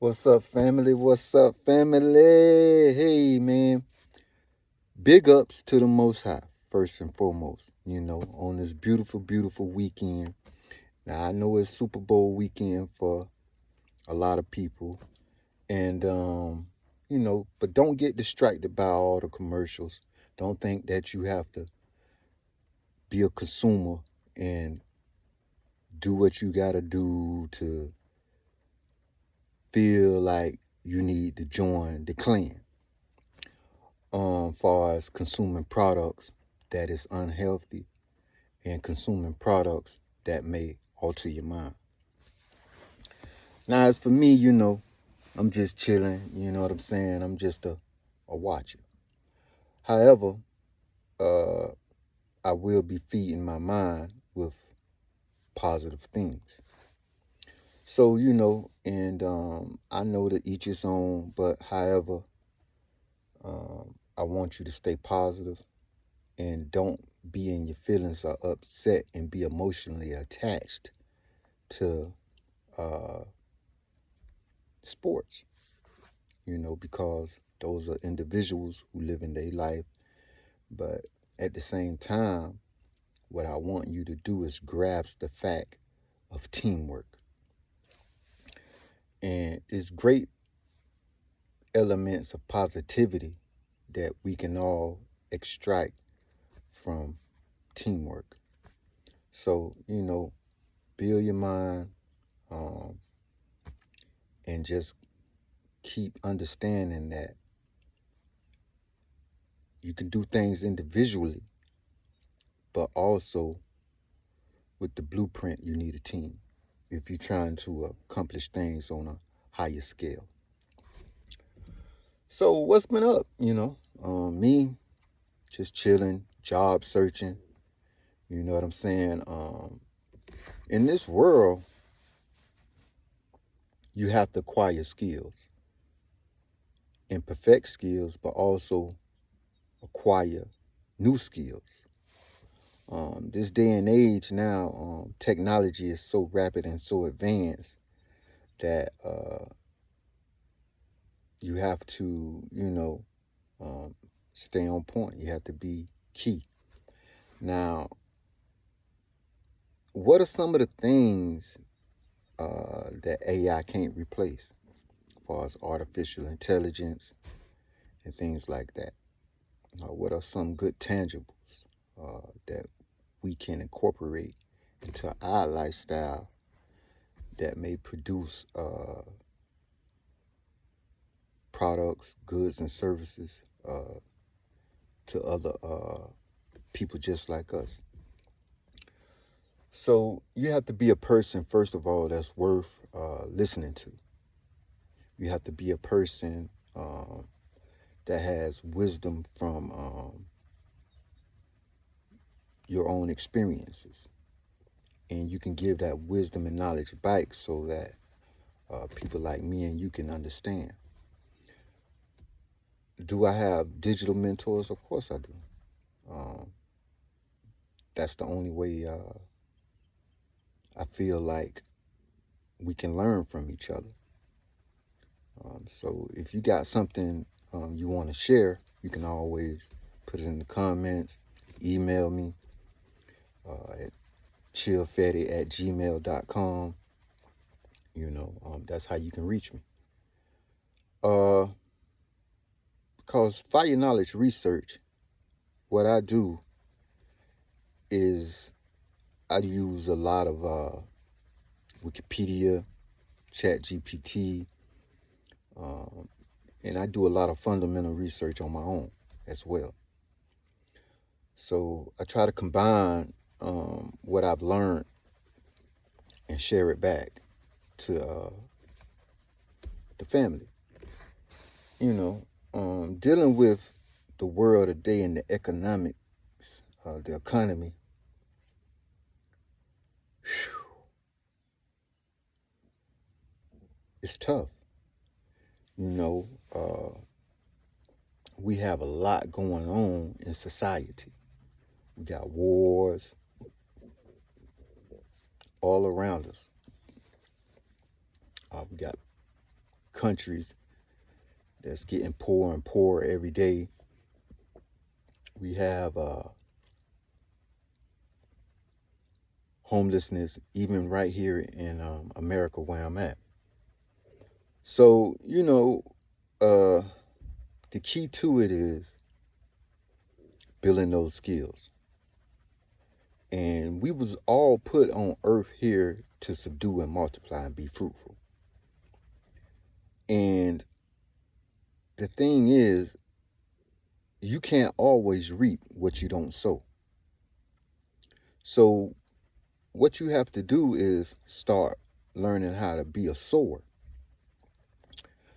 What's up, family? What's up, family? Hey, man. Big ups to the Most High, first and foremost, on this beautiful, beautiful weekend. Now, I know it's Super Bowl weekend for a lot of people. And, but don't get distracted by all the commercials. Don't think that you have to be a consumer and do what you got to do to feel like you need to join the clan. Far as consuming products that is unhealthy and consuming products that may alter your mind. Now, as for me, I'm just chilling. You know what I'm saying? I'm just a watcher. However, uh, I will be feeding my mind with positive things. So, and I know that each is own, but however, I want you to stay positive and don't be in your feelings or upset and be emotionally attached to sports, because those are individuals who live in their life. But at the same time, what I want you to do is grasp the fact of teamwork. And it's great elements of positivity that we can all extract from teamwork. So, build your mind and just keep understanding that you can do things individually, but also with the blueprint, you need a team if you're trying to accomplish things on a higher scale. So what's been up? Me just chilling, job searching. You know what I'm saying? In this world, you have to acquire skills and perfect skills, but also acquire new skills. This day and age now, technology is so rapid and so advanced that you have to, stay on point. You have to be key. Now, what are some of the things that AI can't replace, as far as artificial intelligence and things like that? What are some good tangibles that we can incorporate into our lifestyle that may produce products, goods, and services to other people just like us? So you have to be a person, first of all, that's worth listening to. You have to be a person that has wisdom from your own experiences. And you can give that wisdom and knowledge back so that people like me and you can understand. Do I have digital mentors? Of course I do. That's the only way I feel like we can learn from each other. So if you got something you want to share, you can always put it in the comments, email me at chillfetty@gmail.com. That's how you can reach me. Because Fire Knowledge Research, what I do is I use a lot of Wikipedia, ChatGPT, and I do a lot of fundamental research on my own as well. So I try to combine what I've learned and share it back to the family. Dealing with the world today and the economics, the economy, it's tough. We have a lot going on in society. We got wars all around us. We got countries that's getting poorer and poorer every day. We have homelessness even right here in America where I'm at. So, the key to it is building those skills. And we was all put on earth here to subdue and multiply and be fruitful. And the thing is, you can't always reap what you don't sow. So what you have to do is start learning how to be a sower.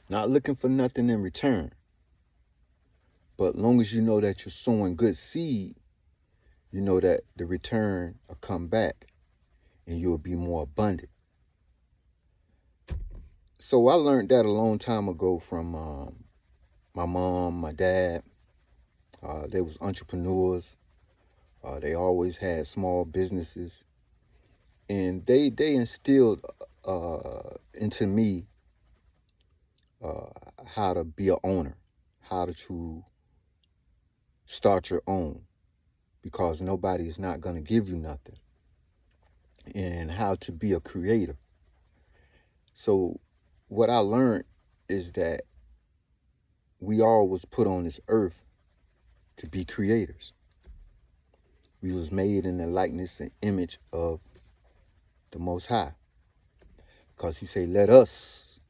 Not looking for nothing in return. But long as you know that you're sowing good seed, you know that the return will come back and you'll be more abundant. So I learned that a long time ago from my mom, my dad. They was entrepreneurs. They always had small businesses. And they instilled into me how to be an owner, how to start your own, because nobody is not going to give you nothing, and how to be a creator. So what I learned is that we all was put on this earth to be creators. We was made in the likeness and image of the Most High, because he said, let us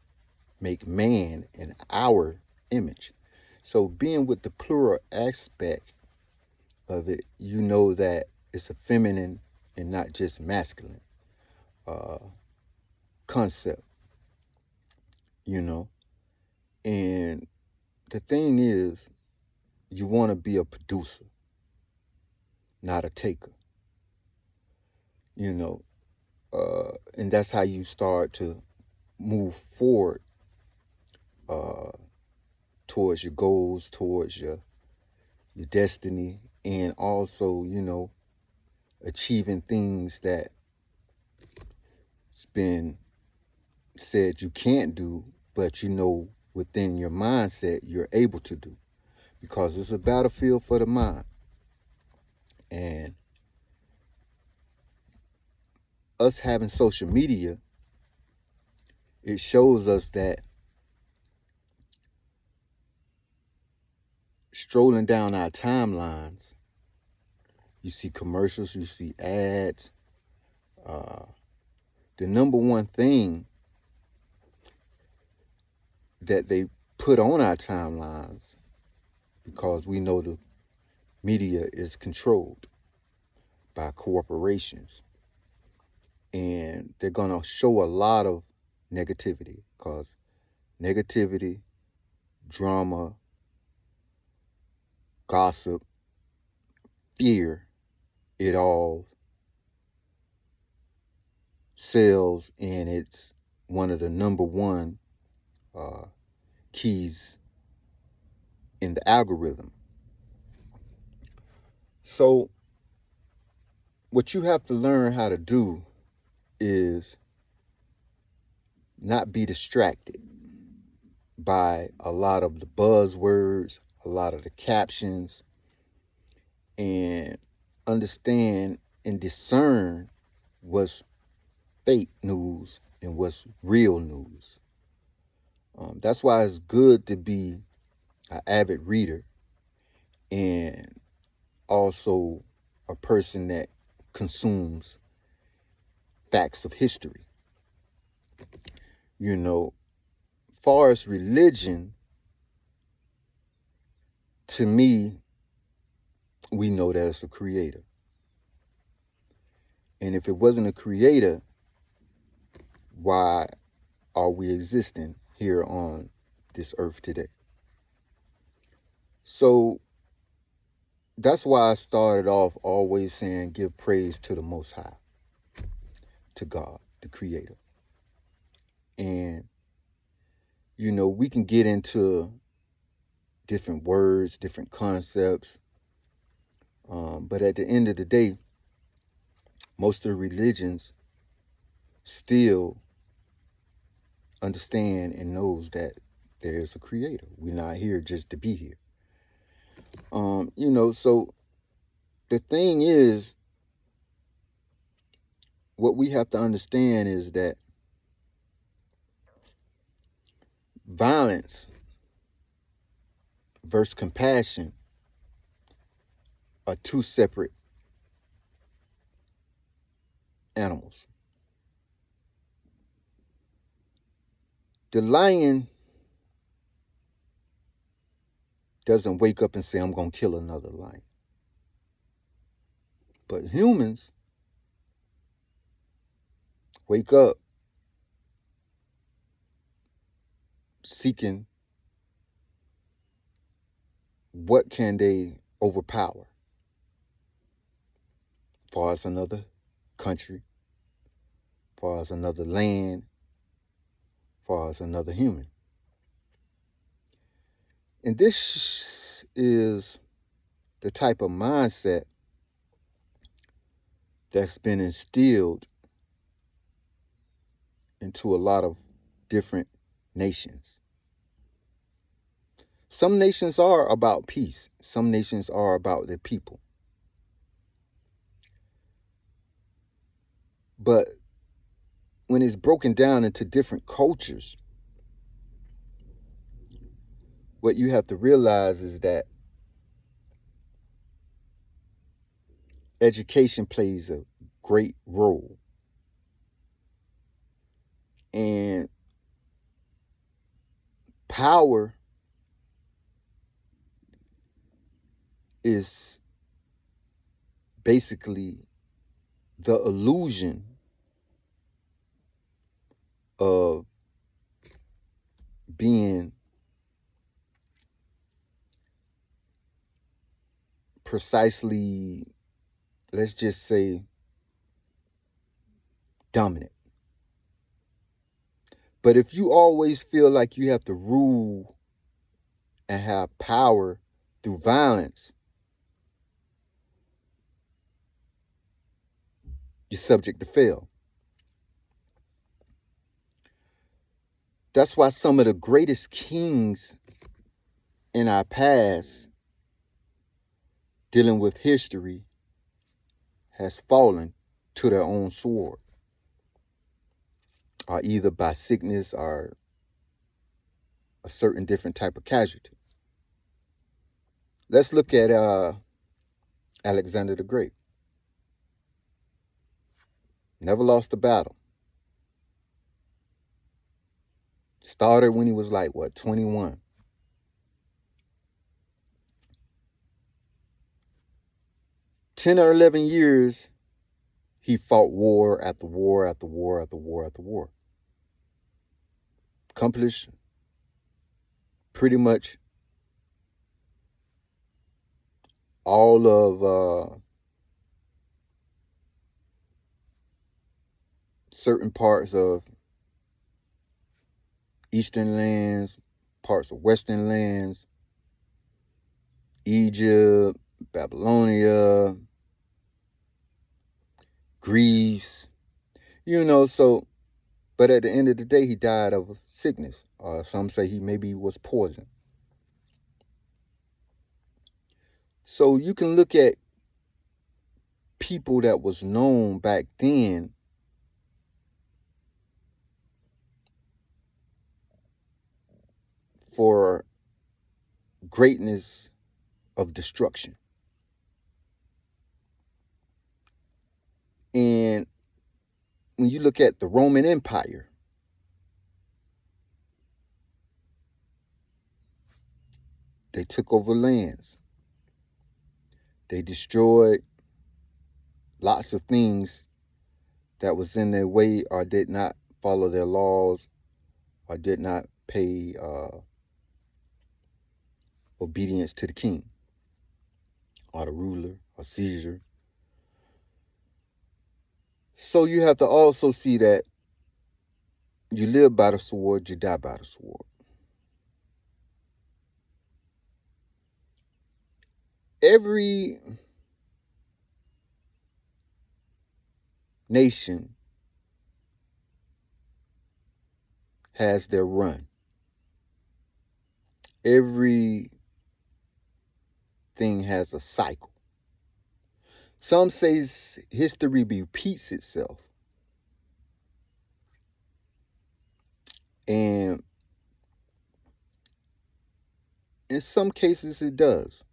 make man in our image. So being with the plural aspect of it, you know that it's a feminine and not just masculine concept, And the thing is, you want to be a producer, not a taker, and that's how you start to move forward towards your goals, towards your destiny, and also, achieving things that it's been said you can't do, but within your mindset you're able to do, because it's a battlefield for the mind. And us having social media, it shows us that strolling down our timelines, you see commercials, you see ads. The number one thing that they put on our timelines, because we know the media is controlled by corporations, and they're going to show a lot of negativity, because negativity, drama, gossip, fear, it all sells, and it's one of the number one keys in the algorithm. So what you have to learn how to do is not be distracted by a lot of the buzzwords, a lot of the captions, and understand and discern what's fake news and what's real news. That's why it's good to be an avid reader and also a person that consumes facts of history. Far as religion, to me, we know that it's a creator. And if it wasn't a creator, why are we existing here on this earth today? So that's why I started off always saying, give praise to the Most High, to God, the Creator. And, we can get into different words, different concepts. But at the end of the day, most of the religions still understand and knows that there is a creator. We're not here just to be here. So the thing is, what we have to understand is that violence versus compassion are two separate animals. The lion doesn't wake up and say, I'm going to kill another lion. But humans wake up seeking what can they overpower, as far as another country, as far as another land, as far as another human. And this is the type of mindset that's been instilled into a lot of different nations. Some nations are about peace. Some nations are about their people. But when it's broken down into different cultures, what you have to realize is that education plays a great role. And power is basically the illusion of being precisely, let's just say, dominant. But if you always feel like you have to rule and have power through violence, you're subject to fail. That's why some of the greatest kings in our past, dealing with history, has fallen to their own sword, or either by sickness or a certain different type of casualty. Let's look at Alexander the Great. Never lost a battle. Started when he was like, 21. Ten or 11 years, he fought war after war after war after war after war. Accomplished pretty much all of certain parts of eastern lands, parts of western lands, Egypt, Babylonia, Greece, so, but at the end of the day, he died of sickness. Some say he maybe was poisoned. So you can look at people that was known back then for greatness of destruction. And when you look at the Roman Empire, they took over lands. They destroyed lots of things that was in their way or did not follow their laws or did not pay obedience to the king or the ruler or Caesar. So you have to also see that you live by the sword, you die by the sword. Every nation has their run. Everything has a cycle. Some say history repeats itself. And in some cases it does.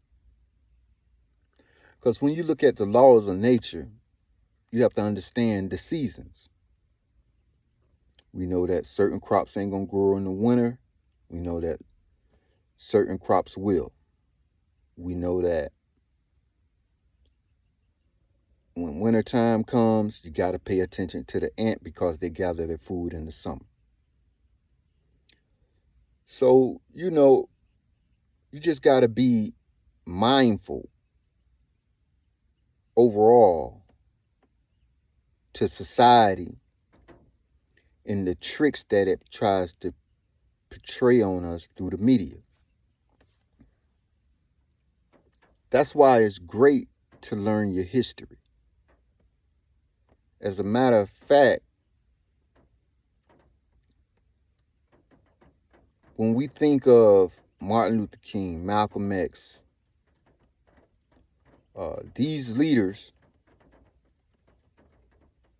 Because when you look at the laws of nature, you have to understand the seasons. We know that certain crops ain't going to grow in the winter. We know that certain crops will. We know that when wintertime comes, you got to pay attention to the ant because they gather their food in the summer. So, you just got to be mindful overall to society and the tricks that it tries to portray on us through the media. That's why it's great to learn your history. As a matter of fact, when we think of Martin Luther King, Malcolm X, these leaders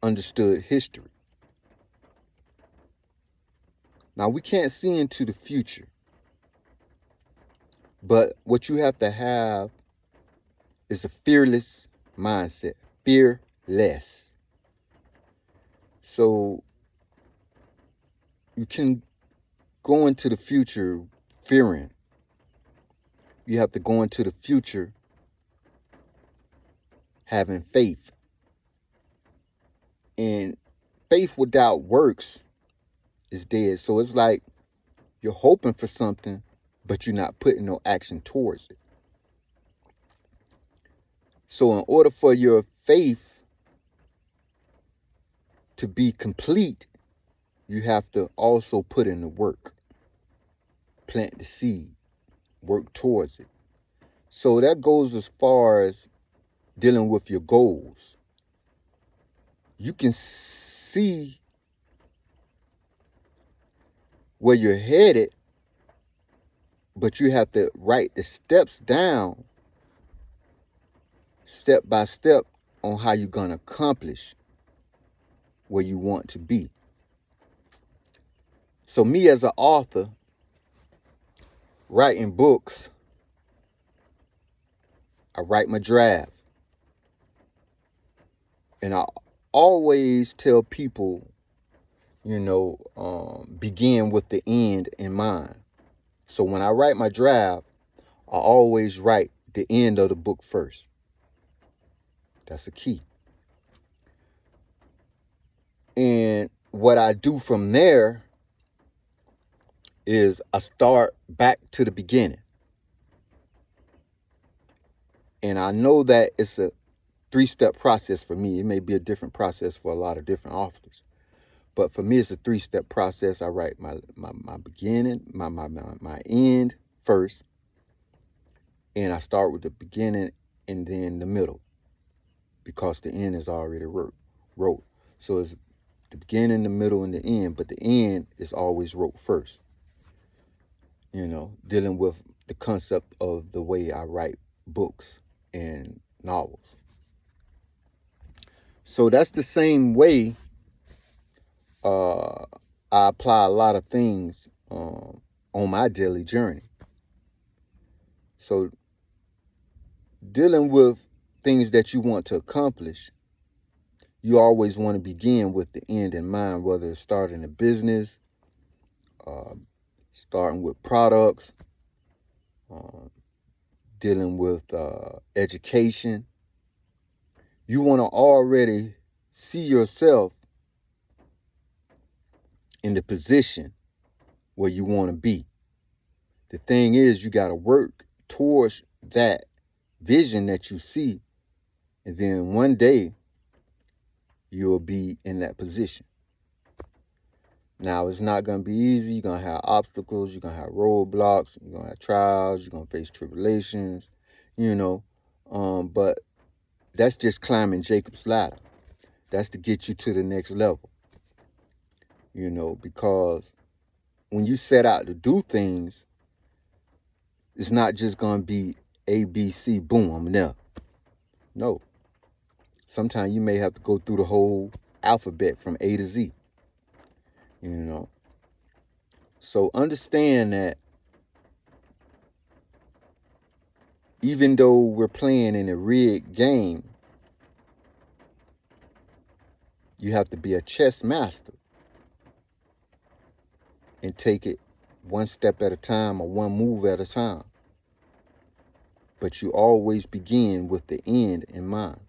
understood history. Now, we can't see into the future, but what you have to have is a fearless mindset. Fearless. So you can go into the future fearing. You have to go into the future having faith. And faith without works is dead. So it's like you're hoping for something, but you're not putting no action towards it. So in order for your faith to be complete, you have to also put in the work. Plant the seed. Work towards it. So that goes as far as dealing with your goals. You can see where you're headed, but you have to write the steps down, step by step, on how you're going to accomplish where you want to be. So me as an author, writing books, I write my draft. And I always tell people, begin with the end in mind. So when I write my draft, I always write the end of the book first. That's a key. And what I do from there is I start back to the beginning. And I know that it's a 3-step process for me. It may be a different process for a lot of different authors. But for me, it's a 3-step process. I write my beginning, my end first. And I start with the beginning and then the middle, because the end is already wrote. So it's the beginning, the middle, and the end. But the end is always wrote first. Dealing with the concept of the way I write books and novels. So that's the same way I apply a lot of things on my daily journey. So dealing with things that you want to accomplish, you always want to begin with the end in mind, whether it's starting a business, starting with products, dealing with education. You want to already see yourself in the position where you want to be. The thing is, you got to work towards that vision that you see, and then one day you'll be in that position. Now, it's not going to be easy. You're going to have obstacles. You're going to have roadblocks. You're going to have trials. You're going to face tribulations, but that's just climbing Jacob's ladder. That's to get you to the next level, because when you set out to do things, it's not just going to be A, B, C, boom, I'm there. No. Sometimes you may have to go through the whole alphabet from A to Z, you know. So understand that even though we're playing in a rigged game, you have to be a chess master and take it one step at a time or one move at a time. But you always begin with the end in mind.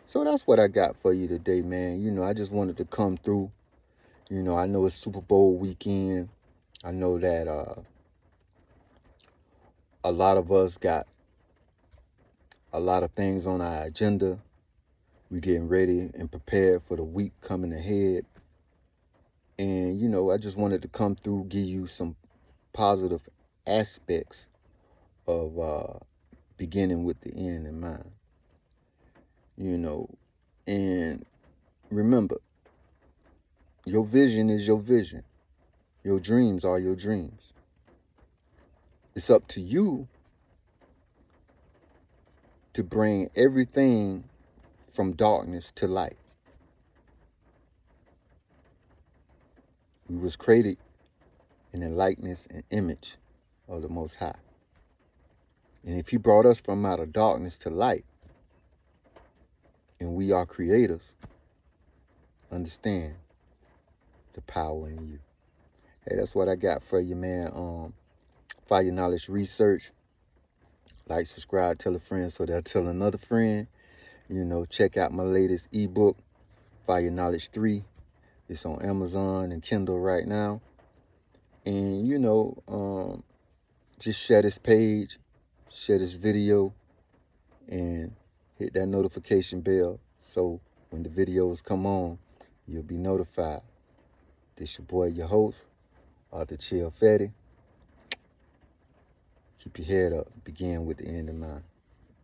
So that's what I got for you today, man. You know, I just wanted to come through. You know, I know it's Super Bowl weekend. I know that a lot of us got a lot of things on our agenda. We're getting ready and prepared for the week coming ahead. And, you know, I just wanted to come through, give you some positive aspects of beginning with the end in mind. You know, and remember, your vision is your vision. Your dreams are your dreams. It's up to you to bring everything from darkness to light. We was created in the likeness and image of the Most High. And if he brought us from out of darkness to light, and we are creators, understand the power in you. Hey, that's what I got for you, man. Fire Knowledge Research. Like, subscribe, tell a friend so they'll tell another friend. You know, check out my latest ebook, Fire Knowledge 3. It's on Amazon and Kindle right now. And, you know, just share this page, share this video, and hit that notification bell so when the videos come on, you'll be notified. This your boy, your host, Arthur Chill Fetty. Keep your head up. Begin with the end in mind.